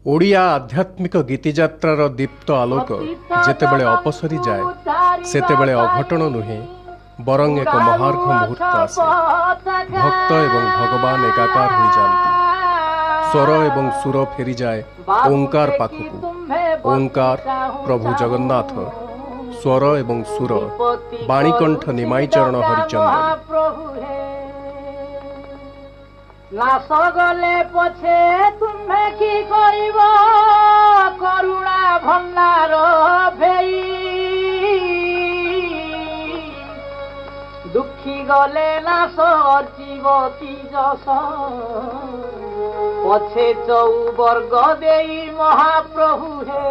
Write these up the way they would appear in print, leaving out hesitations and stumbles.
ओडिया आध्यात्मिक गीतिजात्रार दीप्त आलोक जेतेबेले अपसरी जाए सेतेबेले अघटन नुहे बरং एक महार्घ मुहूर्त आसे। भक्त एवं भगवान एकाकार हो जाती। स्वर एवं सुर फेरी जाए ओंकार पाखकु। ओंकार प्रभु जगन्नाथ, स्वर एवं सुर बाणीकंठ निमाईचरण हरिचंद्र। नाश गले पछे तुम्हें की करिब करुणा भंडार भेई। दुखी गले नाश अर्चिब की जस पछे चौवर्ग देई महाप्रभु हे।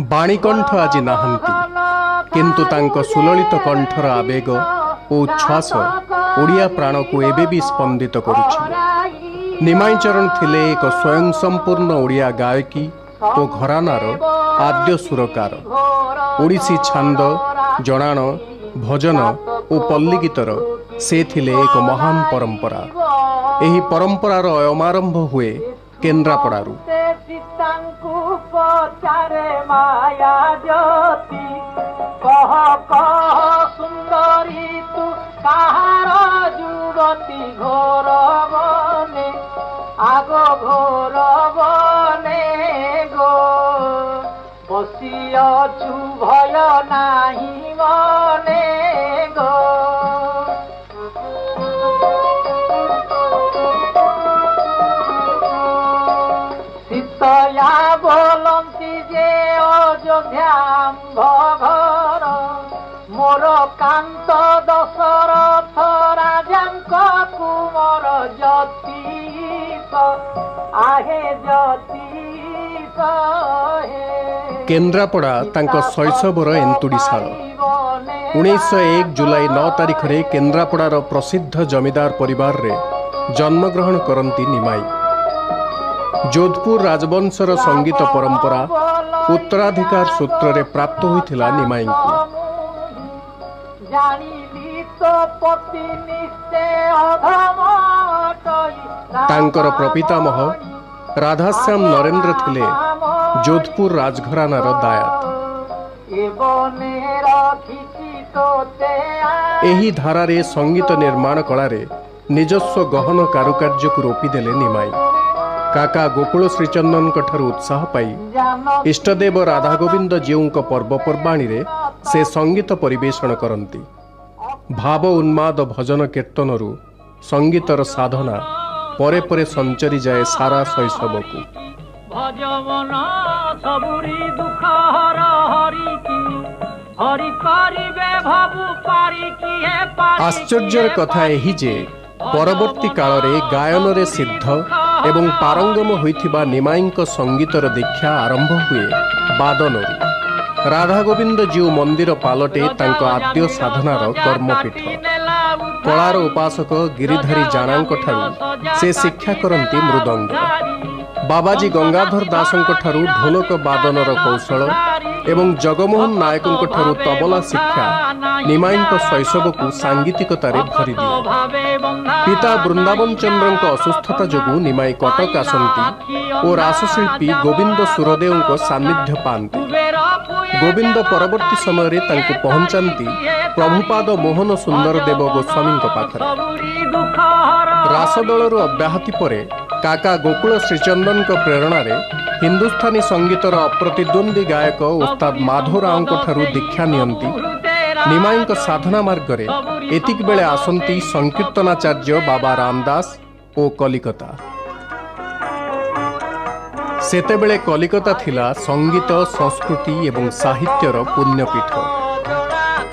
बाणीकंठ आज नाहंती किंतु तांको सुललित कंठर आवेग और उच्छ्वास ओडिया प्राण को एबे भी स्पंदित करुछि। निमाईचरण थिले एक स्वयं संपूर्ण ओडिया गायकी और घरानार आद्य सुरकार। ओडिसी छांद, जणाण, भजन और पल्ली गीतर से थिले एक महान परंपरा। एही परंपरार अयमारंभ हुए केन्द्रापड़ारू। कह कह सुंदरी तू कहार जुवती घोर बने आगो घोर बने गो बसियछु भय नाही मने गो। सीतया बोलती जे अयोध्या घर मोर कांत दशरथ राजांक कुमर ज्योतिष आहे ज्योतिष हे। केन्द्रापड़ा तांको शैशवर एंतुड़ीशाल। 1901 जुलाई 9 तारिख रे केन्द्रापड़ार प्रसिद्ध जमीदार परिवार रे जन्मग्रहण करती निमाई। जोधपुर राजवंशर संगीत परंपरा उत्तराधिकार सूत्र रे प्राप्त होइथिला निमाई को। तांकर प्रपितामह राधाश्याम नरेंद्र थिले जोधपुर राजघरानार दायात। एही धारारे संगीत निर्माण कलारे निजस्व गहन कारुकार्य को रोपी देले निमाई। काका गोकुल श्रीचंदन ठारू उत्साह पाई इष्टदेव राधा गोविंद जीउंक पर्वपर्वाणी रे से संगीत परिवेषण करती। भाव उन्माद भजन कीर्तनरू संगीतर साधना परे परे संचरी जाए सारा शैशव को। आश्चर्यर कथा यही जे परवर्ती काल रे गायन रे सिद्ध एवं पारंगम होइथिबा निमाईंक संगीतर दीक्षा आरंभ हुए बादनरू। राधा गोविंद जीव मंदिर पालटे तांको आद्य साधनार कर्मपीठ। कलार उपासक गिरिधारी जानांक ठारू से शिक्षा करती मृदंग। बाबाजी गंगाधर दासंक ठारू ढोलक बादनर कौशल एवं जगमोहन नायकंक ठारू तबला शिक्षा निमाईंक शैशव को सांगीतिकतारे भरी दिए। पिता वृंदावन चंद्रंक असुस्थता जोगु निमाई कटक आसंती और रासशिल्पी गोविंद सुरदेवंक सान्निध्य पांती। गोविंद परवर्ती समय रे तांको पहुंचांती प्रभुपाद मोहन सुंदर देव गोस्वामी पाखरे। रासदलर अब्याहति परे काका गोकुल श्रीचंदन प्रेरणा रे हिंदुस्तानी संगीतर अप्रतिद्वंदी गायक उस्ताद माधव राव ठारू दीक्षा नियंती। निमाईंक साधना मार्ग रे एतिक बेले आसंती संकीर्तनाचार्य बाबा रामदास ओ कलिकता। सेतेबेले कलिकता थिला संगीत संस्कृति एवं साहित्यर पुण्यपीठ।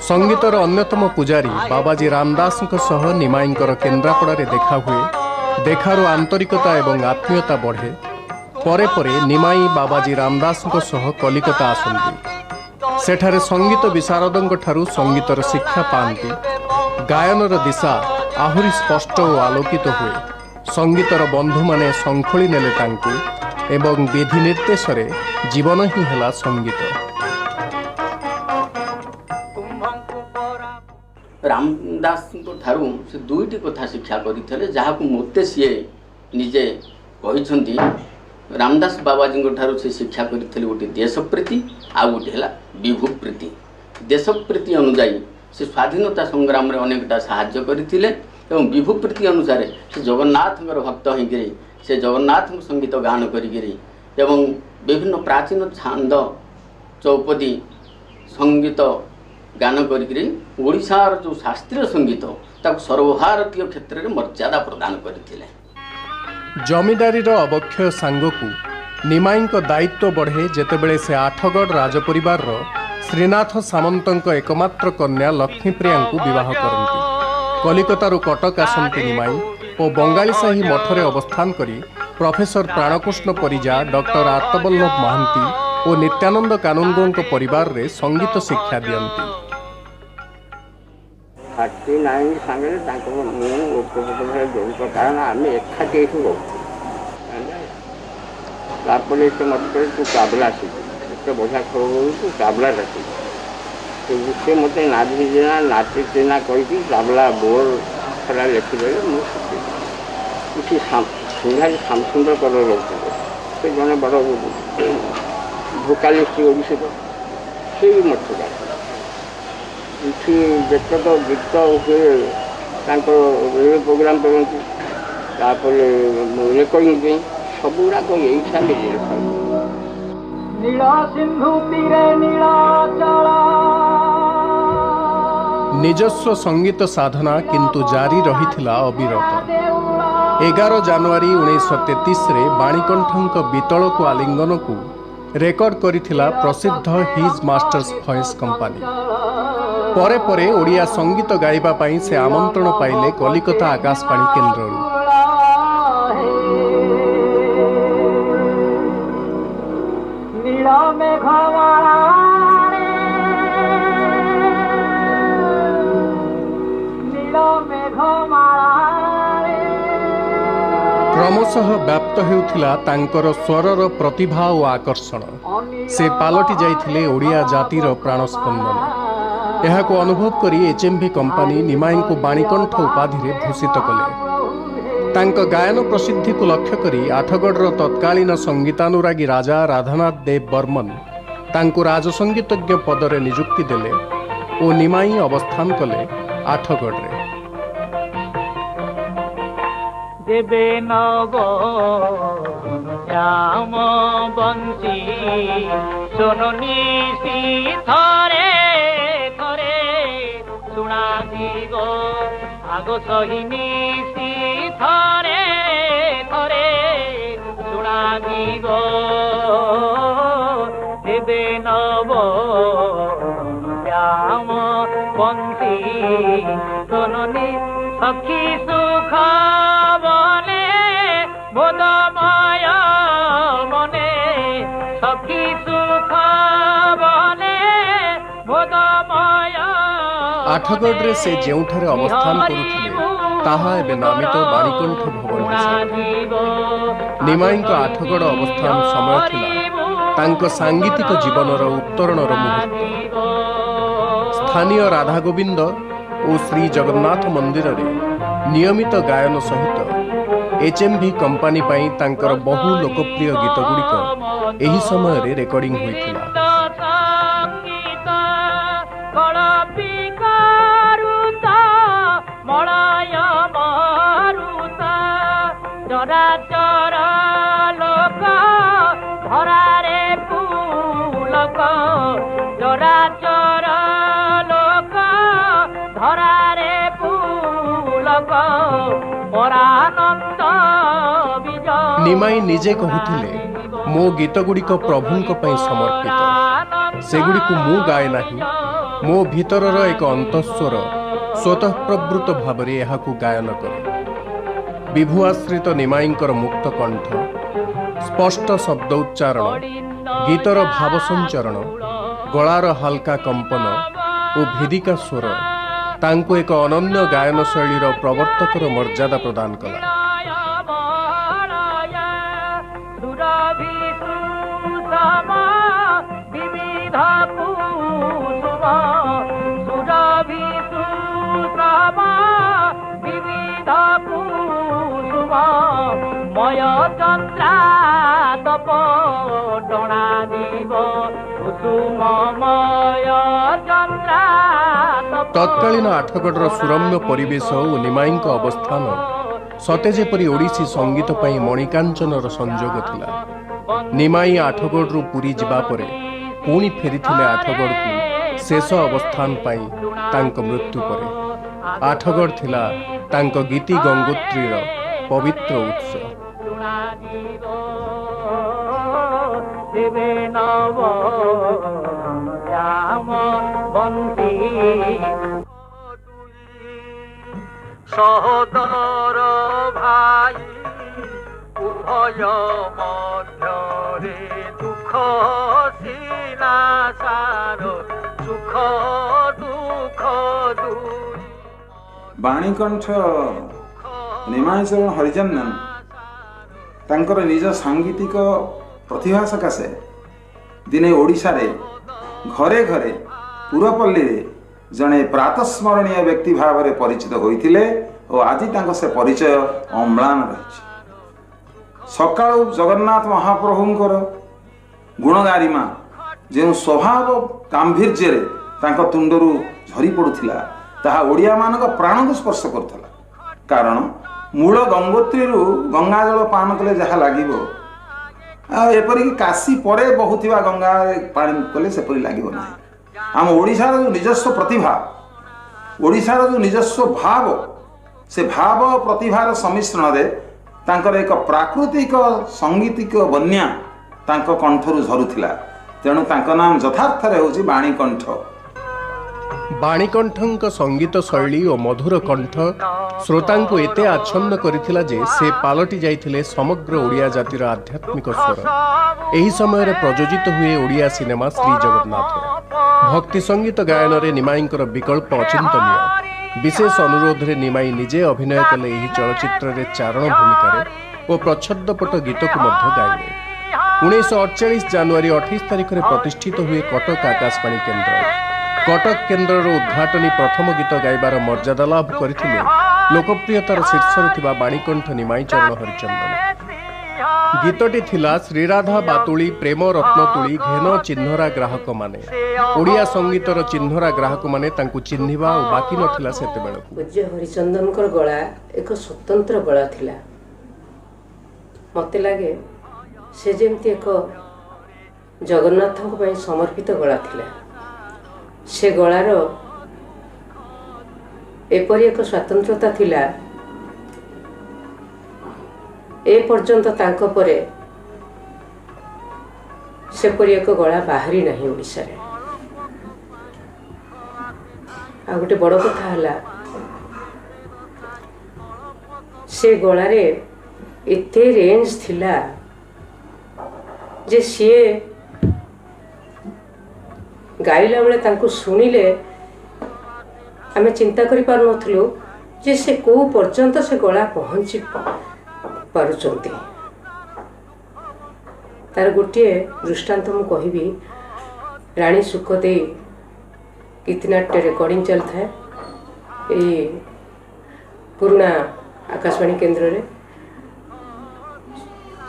संगीतर अन्यतम पुजारी बाबाजी रामदास सह निमाईंकर केन्द्रापड़ा रे देखा हुए। देखार आंतरिकता एवं आत्मीयता बढ़े। परे परे निमाई बाबाजी रामदास सह कलिकता आसंती। सेठारे संगीत विशारदंक ठारू संगीतर शिक्षा पांती। गायनर दिशा आहुरी स्पष्ट और आलोकित हुए। संगीतर बंधु माने संखोली नेले तांकू एवं विधि निर्देश रे जीवन ही हला संगीत। रामदास ठारू से दुईटी कथा शिक्षा करते जहाँ को मते सी निजे कहते रामदास बाबाजी ठारू से शिक्षा करते गोटे देशप्रीति आउ गोटे है विभू प्रीति। देशप्रीति अनुजाई से स्वाधीनता संग्राम में अनेकटा साहाय्य करते एवं विभू प्रीति अनुसार से जगन्नाथ भक्त होकर से जगन्नाथ संगीत गान करी एवं विभिन्न प्राचीन छांद चौपदी संगीत गान करी ओडिशार जो शास्त्रीय संगीत ताको सर्वभारतीय क्षेत्र में मर्यादा प्रदान करते। जमीदारीर अवक्षय सांगकू निमाईंक दायित्व बढ़े जेतेबेले से आठगढ़ राजपरिवार श्रीनाथ सामंतଙ୍କ एकमात्र कन्या लक्ष्मीप्रिया विवाह करती। कलिकतारू कटक आसती निमाई और बंगालीसाही मठरे अवस्थान करी प्रोफेसर प्राणकृष्ण परिजा, डॉक्टर आर्तवल्लभ महांती और नित्यानंद कानूनगों परिवार रे संगीत शिक्षा दियंती। 39 ସାଙ୍ଗରେ ତାଙ୍କ ମୁଁ ଉପକୃତ ଯୋଗ କାରଣ ଆମେ ଏକାଠି ଏଇଠୁ ରହୁଛୁ। ତାପରେ ସେ ମୋତେ କହିଲେ ତୁ ତାବଲା ଶିଖୁ, ଏତେ ବଢ଼ିଆ ଖେଳ ତୁ ତାବଲାଟା ଶିଖୁ। ସେ ମୋତେ ନାଚି ଚିହ୍ନା କହିକି ତାବଲା ବୋର୍ଡ ଖେଳା ଲେଖିଦେଲେ ମୁଁ ଶିଖିଲି। କିଛି ସୁଧାରୀ ଶ୍ୟାମସୁନ୍ଦର ରହୁଥିଲେ, ସେ ଜଣେ ବଡ଼ ଭୋକାଲିଷ୍ଟ ଓଡ଼ିଶାର, ସେ ବି ମୋତେ ଶିଖାଇଥିଲେ। ଏଠି ଯେତେକ ଗୀତ ହୁଏ ତାଙ୍କର ପ୍ରୋଗ୍ରାମ୍ କରନ୍ତି, ତାପରେ ରେକର୍ଡିଂ ପାଇଁ ସବୁଗୁଡ଼ାକ ଏଇଠି ଆମେ ନୀଳ ସିନ୍ଧୁ ତୀରେ ନୀଳାଚଳ। ନିଜସ୍ୱ संगीत साधना किंतु जारी रहिथिला अविरत। 11 ଜାନୁଆରୀ 1933 बाणीकंठଙ୍କ ବିତଳକୁ आलिंगनକୁ रेकर्ड କରିଥିଲା प्रसिद्ध हिज मास्टर्स भॉइस कंपनी। परे परे ओडिया संगीत गाइबा पाई से आमंत्रण पाइले कलिकता आकाशवाणी केन्द्ररू। क्रमशः व्याप्त हेउथिला तांकर स्वरर प्रतिभा और आकर्षण। से पालटी जाइथिले ओडिया जातिर प्राणस्पंदन। एहाको अनुभव करी एचएमवी कंपनी निमाई को बाणीकंठ उपाधि रे भूषित कले। तांक गायन प्रसिद्धि को लक्ष्य करी आठगढ़ तत्कालीन संगीतानुरागी राजा राधानाथ देव बर्मन तांको राजसंगीतज्ञ पदरे नियुक्ति देले और निमाई अवस्थान कले आठगढ़ रे। देवे नव श्याम बंशी सोननी थरे थरे सुना दिगो आगो सहिनी थरे थरे सुना दिगो देवे नव श्याम बंशी सोननी सखी सुख आठगढ़ रे से जेउठारे अवस्थान करुथिले ताहा एबे नामित बाणीकंठ भवन हिसाब। निमाईंक आठगढ़ अवस्थान समय थिला तांको सांगीतिक जीवनर उत्तरणर मुहूर्त। स्थानीय राधा गोविंद और श्री जगन्नाथ मंदिर रे नियमित गायन सहित एचएमवी कंपनी पाई तांकर बहु लोकप्रिय गीत गुड़िक एही समय रे रेकर्डिंग होइथिला। निमाई निजे कहूथिले मो गीत गुड़िक प्रभुंक पई समर्पित। सेगुड़िक मु गाए नाही, मो भीतरर एक अंतस्वर स्वतः प्रवृत्त भावरे एहाकु गायन करे। विभु आश्रित निमाईंकर मुक्त कंठ, स्पष्ट शब्द उच्चारण, गीतर भाव संचरण, गଳାର हाल्का कंपन और भेदिका स्वर तांको एक अनन्य गायन शैलीर प्रवर्तकर मर्यादा प्रदान कला। ମୟ ଚନ୍ଦ୍ରା ତପ ଟଣା দিব କୁସୁମମୟ ଚନ୍ଦ୍ରା ତତ୍କାଳୀନ ଆଠଗଡ଼ର ସୁରମ୍ୟ ପରିବେଶ ଓ ନିମାଇଙ୍କ ଅବସ୍ଥାନ ସତେ ଯେପରି ଓଡ଼ିଶୀ ସଙ୍ଗୀତ ପାଇଁ ମଣିକାଞ୍ଚନର ସଂଯୋଗ ଥିଲା। ନିମାଇ ଆଠଗଡ଼ରୁ ପୁରୀ ଯିବା ପରେ ପୁଣି ଫେରିଥିଲେ ଆଠଗଡ଼କୁ ଶେଷ ଅବସ୍ଥାନ ପାଇଁ ତାଙ୍କ ମୃତ୍ୟୁ ପରେ। ଆଠଗଡ଼ ଥିଲା ତାଙ୍କ ଗୀତି ଗଙ୍ଗୋତ୍ରୀର ପବିତ୍ର ଉତ୍ସ। ସହୋଦର ଭାଇ ଉଭୟ ମଧ୍ୟରେ ଦୁଃଖ ସିନାସାର ସୁଖ ଦୁଃଖ ଦୂରୀ। ବାଣୀକଣ୍ଠ ନିମାଇଚରଣ ହରିଚନ୍ଦନ ତାଙ୍କର ନିଜ ସାଙ୍ଗୀତିକ ପ୍ରତିଭା ସକାଶେ ଦିନେ ଓଡ଼ିଶାରେ ଘରେ ଘରେ ପୁରପଲ୍ଲୀରେ ଜଣେ ପ୍ରାତଃସ୍ମରଣୀୟ ବ୍ୟକ୍ତି ଭାବରେ ପରିଚିତ ହୋଇଥିଲେ ଓ ଆଜି ତାଙ୍କ ସେ ପରିଚୟ ଅମ୍ଳାନ ରହିଛି। ସକାଳୁ ଜଗନ୍ନାଥ ମହାପ୍ରଭୁଙ୍କର ଗୁଣଗାରିମା ଯେଉଁ ସ୍ୱଭାବ ଗାମ୍ଭୀର୍ଯ୍ୟରେ ତାଙ୍କ ତୁଣ୍ଡରୁ ଝରି ପଡ଼ୁଥିଲା ତାହା ଓଡ଼ିଆମାନଙ୍କ ପ୍ରାଣକୁ ସ୍ପର୍ଶ କରୁଥିଲା। କାରଣ ମୂଳ ଗଙ୍ଗୋତ୍ରୀରୁ ଗଙ୍ଗାଜଳ ପାନ କଲେ ଯାହା ଲାଗିବ ଏପରିକି କାଶୀ ପରେ ବହୁଥିବା ଗଙ୍ଗାରେ ପାଣି କଲେ ସେପରି ଲାଗିବ ନାହିଁ। ଆମ ଓଡ଼ିଶାର ଯେଉଁ ନିଜସ୍ୱ ପ୍ରତିଭା, ଓଡ଼ିଶାର ଯେଉଁ ନିଜସ୍ୱ ଭାବ, ସେ ଭାବ ପ୍ରତିଭାର ସମ୍ମିଶ୍ରଣରେ ତାଙ୍କର ଏକ ପ୍ରାକୃତିକ ସଙ୍ଗୀତିକ ବନ୍ୟା ତାଙ୍କ କଣ୍ଠରୁ ଝରୁଥିଲା। ତେଣୁ ତାଙ୍କ ନାମ ଯଥାର୍ଥରେ ହେଉଛି ବାଣୀକଣ୍ଠ। ବାଣୀକଣ୍ଠଙ୍କ ସଙ୍ଗୀତ ଶୈଳୀ ଓ ମଧୁର କଣ୍ଠ ଶ୍ରୋତାଙ୍କୁ ଏତେ ଆଚ୍ଛନ୍ନ କରିଥିଲା ଯେ ସେ ପାଲଟି ଯାଇଥିଲେ ସମଗ୍ର ଓଡ଼ିଆ ଜାତିର ଆଧ୍ୟାତ୍ମିକ ସ୍ୱର। ଏହି ସମୟରେ ପ୍ରଯୋଜିତ ହୁଏ ଓଡ଼ିଆ ସିନେମା ଶ୍ରୀ ଜଗନ୍ନାଥ। ଭକ୍ତି ସଙ୍ଗୀତ ଗାୟନରେ ନିମାଇଙ୍କର ବିକଳ୍ପ ଅଚିନ୍ତନୀୟ। ବିଶେଷ ଅନୁରୋଧରେ ନିମାଇ ନିଜେ ଅଭିନୟ କଲେ ଏହି ଚଳଚ୍ଚିତ୍ରରେ ଚାରଣ ଭୂମିକାରେ ଓ ପ୍ରଚ୍ଛଦପଟ ଗୀତକୁ ମଧ୍ୟ ଗାଇଲେ। 1948 ଜାନୁଆରୀ 28 ତାରିଖରେ ପ୍ରତିଷ୍ଠିତ ହୁଏ କଟକ ଆକାଶବାଣୀ କେନ୍ଦ୍ର। କଟକ କେନ୍ଦ୍ରର ଉଦ୍ଘାଟନୀ ପ୍ରଥମ ଗୀତ ଗାଇବାର ମର୍ଯ୍ୟାଦା ଲାଭ କରିଥିଲେ ଲୋକପ୍ରିୟତାର ଶୀର୍ଷରେ ଥିବା ବାଣୀକଣ୍ଠ ନିମାଇଚରଣ ହରିଚନ୍ଦନ। ଗୀତଟି ଥିଲା ଶ୍ରୀରାଧା ବାତୁଳି ପ୍ରେମ ରତ୍ନ ତୁଳି ଘେନ ଚିହ୍ନରା ଗ୍ରାହକମାନେ। ଓଡ଼ିଆ ସଙ୍ଗୀତର ଚିହ୍ନରା ଗ୍ରାହକମାନେ ତାଙ୍କୁ ଚିହ୍ନିବା ଆଉ ବାକି ନଥିଲା ସେତେବେଳକୁ। ପୂଜ୍ୟ ହରିଚନ୍ଦନଙ୍କର ଗଳା ଏକ ସ୍ୱତନ୍ତ୍ର ଗଳା ଥିଲା। ମୋତେ ଲାଗେ ସେ ଯେମିତି ଏକ ଜଗନ୍ନାଥଙ୍କ ପାଇଁ ସମର୍ପିତ ଗଳା ଥିଲା। ସେ ଗଳାର ଏପରି ଏକ ସ୍ୱତନ୍ତ୍ରତା ଥିଲା ଏ ପର୍ଯ୍ୟନ୍ତ ତାଙ୍କ ପରେ ସେପରି ଏକ ଗଳା ବାହାରି ନାହିଁ ଓଡ଼ିଶାରେ। ଆଉ ଗୋଟେ ବଡ଼ କଥା ହେଲା ସେ ଗଳାରେ ଏତେ ରେଞ୍ଜ ଥିଲା ଯେ ସିଏ ଗାଇଲା ବେଳେ ତାଙ୍କୁ ଶୁଣିଲେ ଆମେ ଚିନ୍ତା କରିପାରୁନଥିଲୁ ଯେ ସେ କେଉଁ ପର୍ଯ୍ୟନ୍ତ ସେ ଗଳା ପହଞ୍ଚି ପାରୁଛନ୍ତି। ତାର ଗୋଟିଏ ଦୃଷ୍ଟାନ୍ତ ମୁଁ କହିବି। ରାଣୀ ସୁଖଦେଇ ଗୀତିନାଟ୍ୟ ରେକର୍ଡିଂ ଚାଲିଥାଏ ଏଇ ପୁରୁଣା ଆକାଶବାଣୀ କେନ୍ଦ୍ରରେ।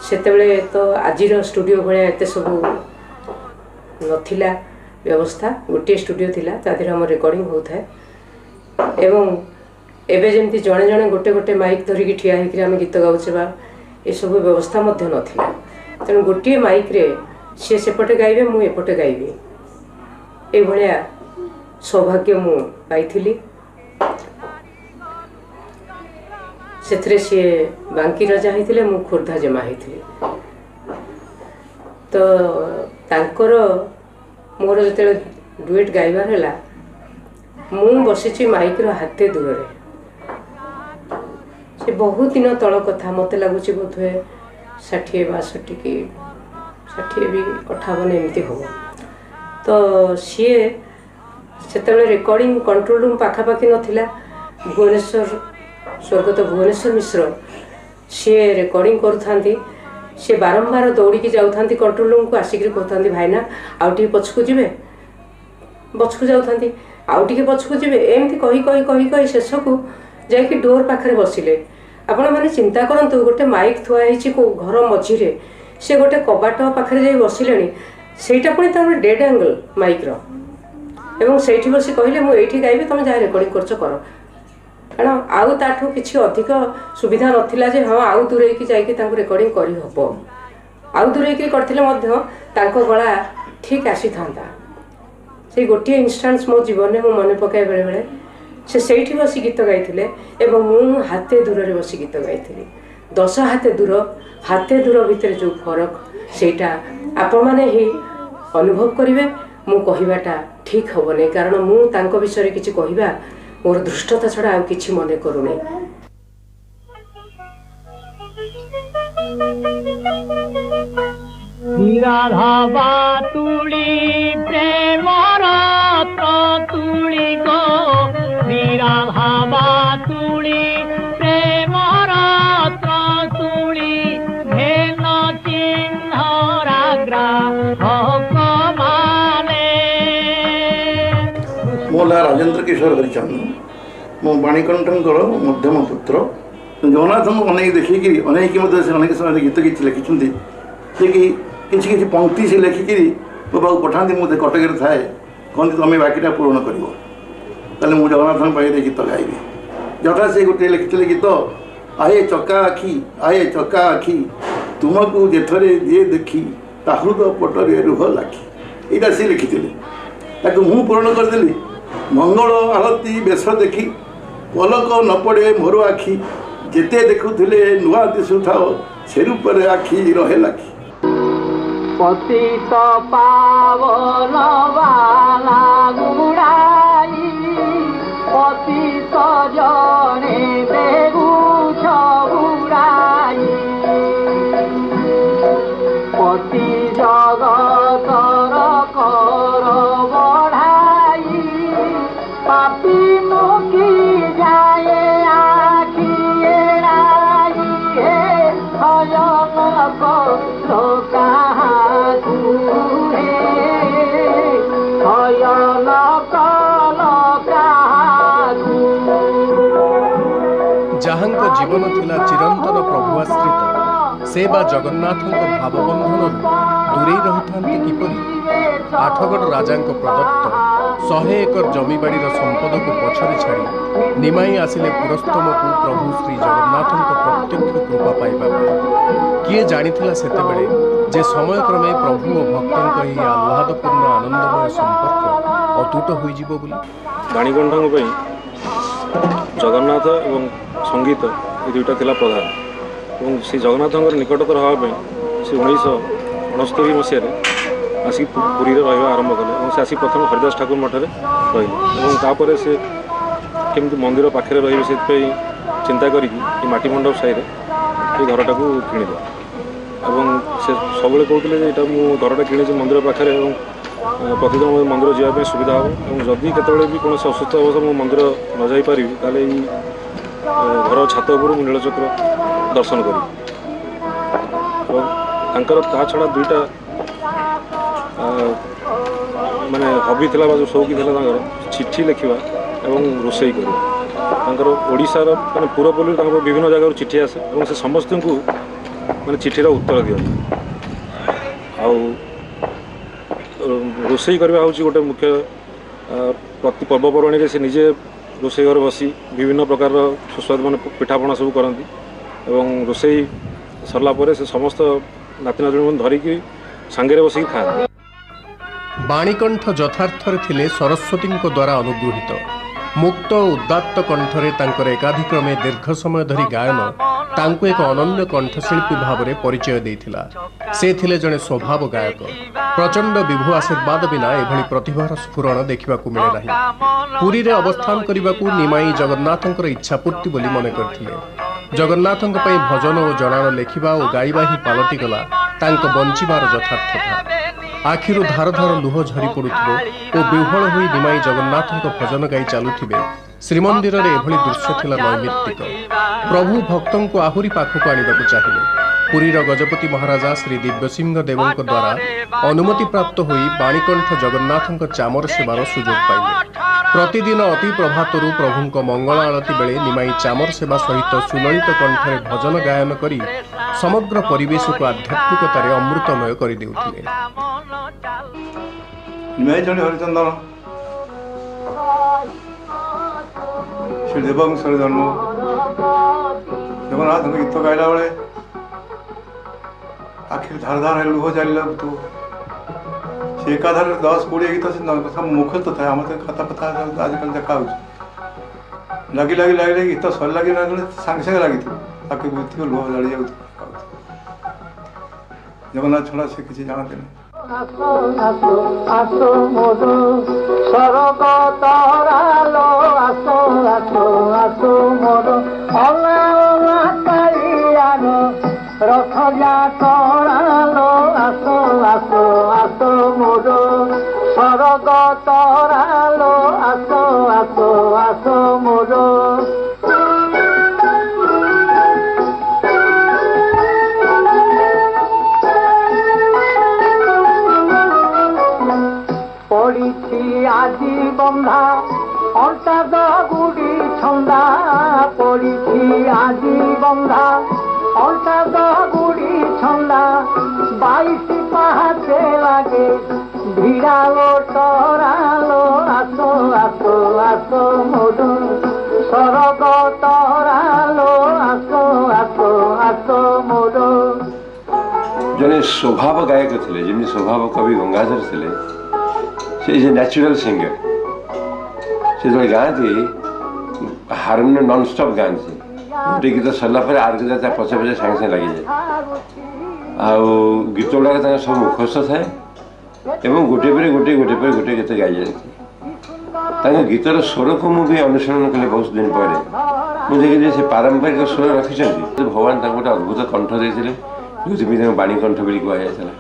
ସେତେବେଳେ ତ ଆଜିର ଷ୍ଟୁଡ଼ିଓ ଭଳିଆ ଏତେ ସବୁ ନଥିଲା ବ୍ୟବସ୍ଥା। ଗୋଟିଏ ଷ୍ଟୁଡ଼ିଓ ଥିଲା, ତା ଦେହରେ ଆମର ରେକର୍ଡିଂ ହେଉଥାଏ। ଏବଂ ଏବେ ଯେମିତି ଜଣେ ଜଣେ ଗୋଟେ ଗୋଟେ ମାଇକ୍ ଧରିକି ଠିଆ ହେଇକି ଆମେ ଗୀତ ଗାଉଛେ ବା ଏସବୁ ବ୍ୟବସ୍ଥା ମଧ୍ୟ ନଥିଲା। ତେଣୁ ଗୋଟିଏ ମାଇକ୍ରେ ସିଏ ସେପଟେ ଗାଇବେ, ମୁଁ ଏପଟେ ଗାଇବି। ଏଇଭଳିଆ ସୌଭାଗ୍ୟ ମୁଁ ପାଇଥିଲି। ସେଥିରେ ସିଏ ବାଙ୍କି ରାଜା ହେଇଥିଲେ, ମୁଁ ଖୋର୍ଦ୍ଧା ଜେମା ହେଇଥିଲି। ତ ତାଙ୍କର ମୋର ଯେତେବେଳେ ଡୁଏଟ୍ ଗାଇବାର ହେଲା, ମୁଁ ବସିଛି ମାଇକ୍ର ହାତେ ଦୂରରେ। ସେ ବହୁତ ଦିନ ତଳ କଥା, ମୋତେ ଲାଗୁଛି ବୋଧହୁଏ 60-62 କି 60 ବି 58 ଏମିତି ହେବ। ତ ସିଏ ସେତେବେଳେ ରେକର୍ଡିଂ କଣ୍ଟ୍ରୋଲ ରୁମ୍ ପାଖାପାଖି ନଥିଲା। ଭୁବନେଶ୍ୱର ସ୍ୱର୍ଗତ ଭୁବନେଶ୍ୱର ମିଶ୍ର ସିଏ ରେକର୍ଡିଂ କରୁଥାନ୍ତି। ସେ ବାରମ୍ବାର ଦୌଡ଼ିକି ଯାଉଥାନ୍ତି କଣ୍ଟ୍ରୋଲ ରୁମ୍କୁ, ଆସିକିରି କହୁଥାନ୍ତି ଭାଇନା ଆଉ ଟିକେ ପଛକୁ ଯିବେ, ପଛକୁ ଯାଉଥାନ୍ତି, ଆଉ ଟିକେ ପଛକୁ ଯିବେ। ଏମିତି କହି କହି କହି କହି ଶେଷକୁ ଯାଇକି ଡୋର ପାଖରେ ବସିଲେ। आपण मैंने चिंता करंतु गोटे माइक थुआ होईची को घर मझिरे से गोटे कबाट पाखरे जाई बसिलेनी सेटा पुणी तार डेड एंगल माइक रो एवं सेठी बसी कहले मु एठी गाइबे तुम जा रेकर्डिंग करछ करो कारण आउ ताठू किछि अधिक सुविधा नथिला जे हाँ आउ दूरे की जाई कि तांको रेकर्डिंग करी हबो आउ दूरे की करथिले मध्य तांको गळा ठीक आसी थांता से गोटे इन्स्टान्स मो जीवन में मु मन पकाए बेले बेले से सेठी बसी गीत गाइथिले एवं मु हाते दूर रे बसी गीत गाइथिली 10 हाते दूर भितर जो फरक सेटा आपण माने ही अनुभव करिवे मु कहिबाटा ठीक हबने कारण मु तांको विषय किछि कहिबा मोर दृष्टता छड़ा आ किछि मने करूने राधा बातुड़ी प्रेम तुड़ी गो राधा बातुड़ी प्रेम तुड़ी भेन चिन्ह राग्रा मो ना राजेन्द्र किशोर हरिचंद मो बाणीकंठर मध्यम पुत्र जगन्नाथ अनेक देखिकी अनेक अनेक समय गीत किसी लिखिं से कि किसी किसी पंक्ति से लिखिकी मो पाक पठाती मुझे कटक थाए कहते तुम बाकीटा पूरण कर मुझे जगन्नाथ गीत गाइबी जटा से गोटे लिखी गीत आए चका आखि तुमको जेठरे जे देखी ताहृद पटरे रुह लाखी यहाँ सी लिखी मु पूरण करदेली मंगल आरती बेश देखी पलक न पड़े मोर आखि जेते देखुले नुआ दिशु थाओ से रूपरे आखि रहे लाखी पतित पावन वाला गुड़ाई पतित जने बेगुछ बुड़ाई पति जगतर कर बढ़ाई पापी मुखी जाए आखि एड़ाई भजन करो ଯାହାଙ୍କ ଜୀବନ ଥିଲା ଚିରନ୍ତନ ପ୍ରଭୁ ଆଶ୍ରିତ ସେ ବା ଜଗନ୍ନାଥଙ୍କ ଭାବବନ୍ଧନରୁ ଦୂରେଇ ରହିଥାନ୍ତି କିପରି? ଆଠଗଡ଼ ରାଜାଙ୍କ ପ୍ରଦତ୍ତ 100 ଏକର ଜମିବାଡ଼ିର ସମ୍ପଦକୁ ପଛରେ ଛାଡ଼ି ନିମାଇଁ ଆସିଲେ ପୁରସ୍ତମକୁ ପ୍ରଭୁ ଶ୍ରୀ ଜଗନ୍ନାଥଙ୍କ ପ୍ରତ୍ୟକ୍ଷ କୃପା ପାଇବା ପାଇଁ। କିଏ ଜାଣିଥିଲା ସେତେବେଳେ ଯେ ସମୟକ୍ରମେ ପ୍ରଭୁ ଓ ଭକ୍ତଙ୍କ ଏହି ଆହ୍ଲାଦପୂର୍ଣ୍ଣ ଆନନ୍ଦମୟ ସମ୍ପର୍କ ଅତୁଟ ହୋଇଯିବ ବୋଲି। ବାଣୀକଣ୍ଠଙ୍କ ପାଇଁ ଜଗନ୍ନାଥ ଏବଂ ସଙ୍ଗୀତ ଏ ଦୁଇଟା ଥିଲା ପ୍ରଧାନ ଏବଂ ସେ ଜଗନ୍ନାଥଙ୍କର ନିକଟତର ହେବା ପାଇଁ ସେ 1969 ମସିହାରେ ଆସିକି ପୁରୀରେ ରହିବା ଆରମ୍ଭ କଲେ ଏବଂ ସେ ଆସି ପ୍ରଥମେ ହରିଦାସ ଠାକୁର ମଠରେ ରହିଲେ ଏବଂ ତାପରେ ସେ କେମିତି ମନ୍ଦିର ପାଖରେ ରହିବେ ସେଥିପାଇଁ ଚିନ୍ତା କରିକି ଏ ମାଟି ମଣ୍ଡପ ସାହିରେ ଏ ଘରଟାକୁ କିଣିଲେ ଏବଂ ସେ ସବୁବେଳେ କହୁଥିଲେ ଯେ ଏଇଟା ମୁଁ ଘରଟା କିଣିଛି ମନ୍ଦିର ପାଖରେ ଏବଂ ପ୍ରତିଦିନ ମନ୍ଦିର ଯିବା ପାଇଁ ସୁବିଧା ହେବ ଏବଂ ଯଦି କେତେବେଳେ ବି କୌଣସି ଅସୁସ୍ଥ ଅବସ୍ଥା ମୁଁ ମନ୍ଦିର ନ ଯାଇପାରିବି ତାହେଲେ ଏଇ ଘର ଛାତ ଉପରୁ ମୁଁ ନୀଳଚକ୍ର ଦର୍ଶନ କରିବି ଏବଂ ତାଙ୍କର ତା ଛଡ଼ା ଦୁଇଟା ମାନେ ହବି ଥିଲା ବା ଯେଉଁ ସଉକି ଥିଲା ତାଙ୍କର ଚିଠି ଲେଖିବା ଏବଂ ରୋଷେଇ କରିବା। ତାଙ୍କର ଓଡ଼ିଶାର ମାନେ ପୁରପଲ୍ଲୀରୁ ତାଙ୍କର ବିଭିନ୍ନ ଜାଗାରୁ ଚିଠି ଆସେ ଏବଂ ସେ ସମସ୍ତଙ୍କୁ ମାନେ ଚିଠିର ଉତ୍ତର ଦିଅନ୍ତି। ଆଉ ରୋଷେଇ କରିବା ହେଉଛି ଗୋଟେ ମୁଖ୍ୟ ପ୍ରତି ପର୍ବପର୍ବାଣୀରେ ସେ ନିଜେ ରୋଷେଇ ଘରେ ବସି ବିଭିନ୍ନ ପ୍ରକାରର ସୁସ୍ୱାଦୁ ମାନେ ପିଠାପଣା ସବୁ କରନ୍ତି ଏବଂ ରୋଷେଇ ସରିଲା ପରେ ସେ ସମସ୍ତ ନାତି ନାତୁଣୀମାନଙ୍କୁ ଧରିକି ସାଙ୍ଗରେ ବସିକି ଖାଆନ୍ତି। ବାଣୀକଣ୍ଠ ଯଥାର୍ଥରେ ଥିଲେ ସରସ୍ୱତୀଙ୍କ ଦ୍ୱାରା ଅନୁଗୃହୀତ। ମୁକ୍ତ ଓ ଉଦାତ୍ତ କଣ୍ଠରେ ତାଙ୍କର ଏକାଧିକ୍ରମେ ଦୀର୍ଘ ସମୟ ଧରି ଗାୟନ ତାଙ୍କୁ ଏକ ଅନନ୍ୟ କଣ୍ଠଶିଳ୍ପୀ ଭାବରେ ପରିଚୟ ଦେଇଥିଲା। ସେ ଥିଲେ ଜଣେ ସ୍ୱଭାବ ଗାୟକ। ପ୍ରଚଣ୍ଡ ବିଭୁ ଆଶୀର୍ବାଦ ବିନା ଏଭଳି ପ୍ରତିଭାର ସ୍ଫୁରଣ ଦେଖିବାକୁ ମିଳେ ନାହିଁ। ପୁରୀରେ ଅବସ୍ଥାନ କରିବାକୁ ନିମାଇଁ ଜଗନ୍ନାଥଙ୍କର ଇଚ୍ଛାପୂର୍ତ୍ତି ବୋଲି ମନେ କରିଥିଲେ। ଜଗନ୍ନାଥଙ୍କ ପାଇଁ ଭଜନ ଓ ଜଣାଣ ଲେଖିବା ଓ ଗାଇବା ହିଁ ପାଲଟିଗଲା ତାଙ୍କ ବଞ୍ଚିବାର ଯଥାର୍ଥତା। ଆଖିରୁ ଧାର ଧାର ଲୁହ ଝରି ପଡ଼ୁଥିବ ଓ ବିହ୍ୱଳ ହୋଇ ନିମାଇଁ ଜଗନ୍ନାଥଙ୍କ ଭଜନ ଗାଇ ଚାଲୁଥିବେ। ଶ୍ରୀମନ୍ଦିରରେ ଏଭଳି ଦୃଶ୍ୟ ଥିଲା ନୈମିତ୍ତିକ। ପ୍ରଭୁ ଭକ୍ତଙ୍କୁ ଆହୁରି ପାଖକୁ ଆଣିବାକୁ ଚାହିଁଲେ। ପୁରୀର ଗଜପତି ମହାରାଜା ଶ୍ରୀ ଦିବ୍ୟସିଂହ ଦେବଙ୍କ ଦ୍ୱାରା ଅନୁମତି ପ୍ରାପ୍ତ ହୋଇ ବାଣୀକଣ୍ଠ ଜଗନ୍ନାଥଙ୍କ ଚାମର ସେବାର ସୁଯୋଗ ପାଇଲେ। प्रतिदिन अति प्रभातरू प्रभुଙ୍କ मंगल आरती बेले निमाई चामर सेवा सहित सुललित कंठरे भजन गायन करी समग्र परिवेश को आध्यात्मिकतार अमृतमय कर देउथिले। निमाई जने हरिचंदन श्री देवंशर जन्म जगन्नाथ गीत गाइला बेले आखिर धार धार लुह जाइला तो से एकाधारे 10-20 गीत सब मुखस्त था आम खाता कथा आजकल देखा लगी लगी लगे गीत सर लगी सागे सागे लगी आखि बुझ लुह जड़ी जा जगन्नाथ छड़ा से किसी जानते नहीं। आसो मोर सरग तरालो आसो आसो आसो मोर अला अला कालियानो रखजा तरालो आसो आसो आसो मोर सरग तरालो आसो आसो आसो मोर पड़ी आजी बंधा अंटा गुड़ी छंदा पड़ी आजी बंधा अंटा गुड़ी छंदा 22 पहाचे लागे भिड़ालो तरालो आसो आसो आसो मोर सरग तरालो आसो आसो आसो मोर। जने स्वभाव गायक थे जमी स्वभाव कवि गंगाधर थे से इज ए नेचुरल सिंगर से जो गाँती हारमोनियम नॉन स्टॉप गाँती गोटे गीत सरला आर गीत पचे पचे सागे सागे लगी जाए आ गीत गुड़ाक सब मुखस्थ थाए एवं गोटे पर गोटे गोटे पर गोटे गीत गाई जाए गीतर स्वर को मुझे अनुसरण कले बहुत दिन पर मुझे देखिए से पारंपरिक स्वर रखिंट भगवान गोटे अद्भुत कंठ देते जो बाणीकंठ भी कहुला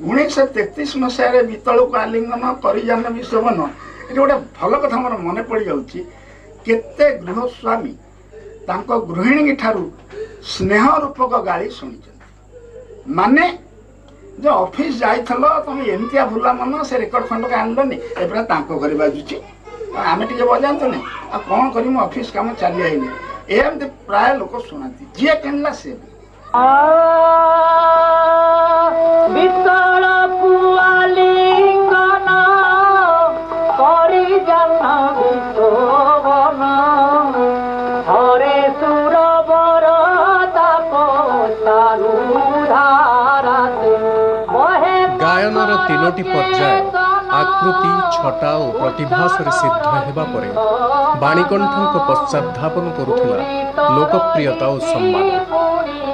1933 मसीह बीतल को आलिंगन करिजान विश्ववन ये गोटे भल कथा मोर मन पड़ जाते गृहस्वामी गृहिणी ठारू स्नेह रूपक गाड़ी शुणी माने जो ऑफिस जाइल तुम एमतिया भूला मन से रेकर्ड खंड के आनलनि एपरा घर बाजुची आम टे बजातु ना कौन कर ऑफिस काम चली आईनी एमती प्राय लोक शुणाती जी किणला से विशाल पुआलिंगन करिजान विश्ववन हरे सुरवर ताप तारु धाराते गायनर 3टी पर्याय आकृति छटा और प्रतिभासरे सिद्ध हेबा परे बाणीकंठक पश्चाधापन करुथिला लोकप्रियता और सम्मान।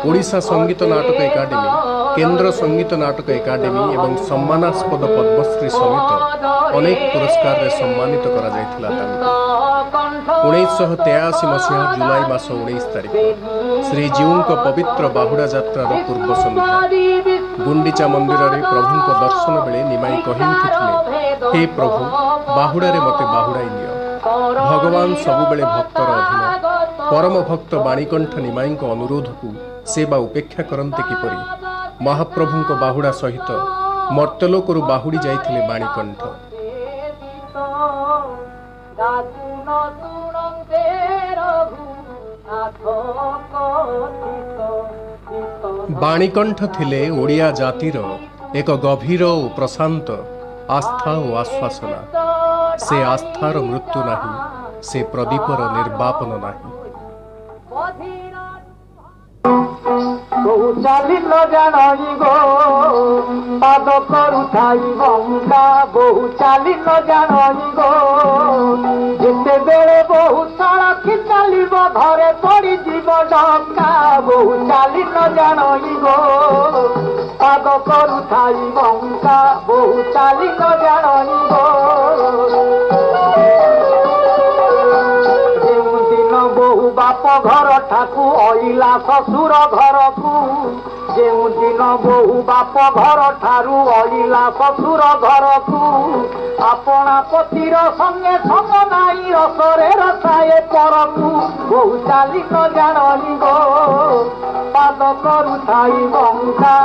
ओडिशा संगीत नाटक एकाडेमी केंद्र संगीत नाटक एकाडेमी एवं सम्मानास्पद पद्मश्री समेत अनेक पुरस्कार रे सम्मानित करा जायथिला तांको। 1983 मसीहा जुलाई मास 19 तारिख श्रीजीउंक पवित्र बाहुड़ा यात्रार पूर्व संध्या गुंडीचा मंदिर रे प्रभुंक दर्शन बेले निमाई कहि उठिथिले, हे प्रभु बाहुड़ा रे मते बाहुड़ाई नियो। भगवान सबुबेले भक्तर अधीन। परम भक्त बाणीकंठ निमाईंक अनुरोध को सेवा उपेक्षा करते किपरि महाप्रभुंक बाहुड़ा सहित मर्त्यलोकरू बाहुड़ी जाइथिले बाणीकंठ। बाणीकंठ थिले ओडिया जातिर एक गभीर और प्रशांत आस्था और आश्वासना। से आस्थार मृत्यु नाही, से प्रदीपर निर्वापन नाही। बहु चाली न जानी गो पाद करुथाई गंगा बहु चाली न जानी गो जिते बेले बहु सड़की चलिब घरे पड़ी जीव डका बहु चाली न जानी गो पाद करुथाई गंगा बहु चाली न जानी गो बहु बाप घर ठाकू अइला ससुर घर को जेउ दिन बहु बाप घर ठारू अइला ससुर घर को अपना पतिर संगे संग नाई रसरे रसाए परकू बहु चाली न जानी गो पाद करुथाई गंगा